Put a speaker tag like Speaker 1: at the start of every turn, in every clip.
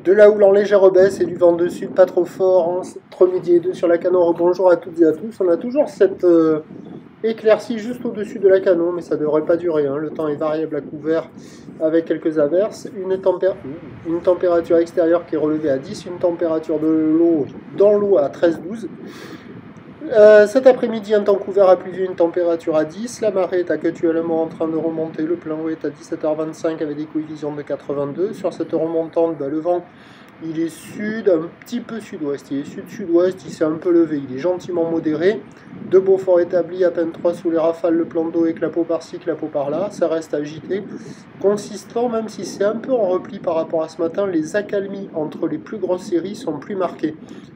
Speaker 1: De la houle en légère baisse et du vent de sud pas trop fort entre midi et 2 sur la Canon. Bonjour à toutes et à tous. On a toujours cette éclaircie juste au-dessus de la Canon, mais ça ne devrait pas durer. Hein. Le temps est variable à couvert avec quelques averses. Une température extérieure qui est relevée à 10, une température de l'eau dans l'eau à 13-12. Cet après-midi, un temps couvert à pluvieux, une température à 10. La marée est actuellement en train de remonter. Le plein eau est à 17h25 avec des coefficients de 82. Sur cette remontante, le vent, il est sud, un petit peu sud-ouest. Il est sud-sud-ouest, il s'est un peu levé. Il est gentiment modéré. De Beaufort établi, à peine 3 sous les rafales. Le plan d'eau et clapot par-ci, clapot par-là. Ça reste agité. Consistant, même si c'est un peu en repli par rapport à ce matin, les accalmies entre les plus grosses séries sont plus marquées.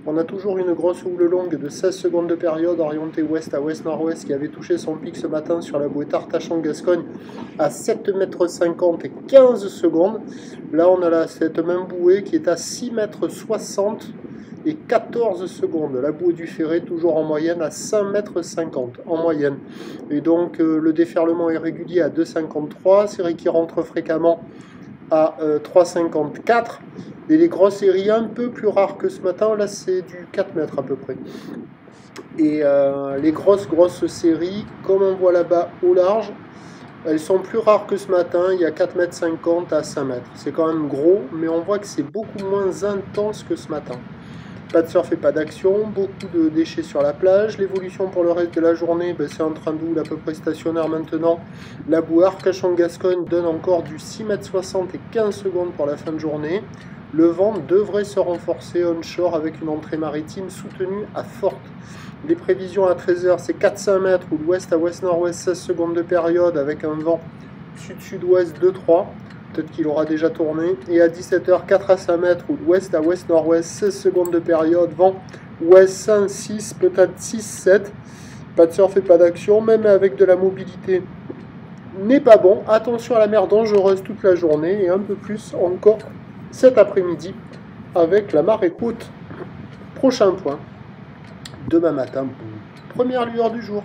Speaker 1: On a toujours une grosse houle longue de 16 secondes de période orientée ouest à ouest-nord-ouest qui avait touché son pic ce matin sur la bouée Tartachan-Gascogne à 7,50 m et 15 secondes. Là, on a cette même bouée qui est à 6,60 m et 14 secondes. La bouée du Ferré, toujours en moyenne, à 5,50 m en moyenne. Et donc, le déferlement est régulier à 2,53, série qui rentre fréquemment à 3,54. Et les grosses séries un peu plus rares que ce matin, là c'est du 4 mètres à peu près. Et les grosses séries, comme on voit là-bas au large, elles sont plus rares que ce matin, il y a 4,50 m à 5 mètres. C'est quand même gros, mais on voit que c'est beaucoup moins intense que ce matin. Pas de surf et pas d'action, beaucoup de déchets sur la plage. L'évolution pour le reste de la journée, c'est en train de houle à peu près stationnaire maintenant. La bouée Arcachon-Gascogne donne encore du 6,60 m et 15 secondes pour la fin de journée. Le vent devrait se renforcer onshore avec une entrée maritime soutenue à forte. Les prévisions à 13h, c'est 4-5 mètres ou l'ouest à ouest-nord-ouest, 16 secondes de période avec un vent sud-sud-ouest 2-3. Peut-être qu'il aura déjà tourné. Et à 17h, 4 à 5 mètres ou l'ouest à ouest-nord-ouest, 16 secondes de période, vent ouest 5, 6, peut-être 6, 7. Pas de surf et pas d'action, même avec de la mobilité n'est pas bon. Attention à la mer dangereuse toute la journée et un peu plus encore cet après-midi avec la marée haute. Prochain point, demain matin, première lueur du jour.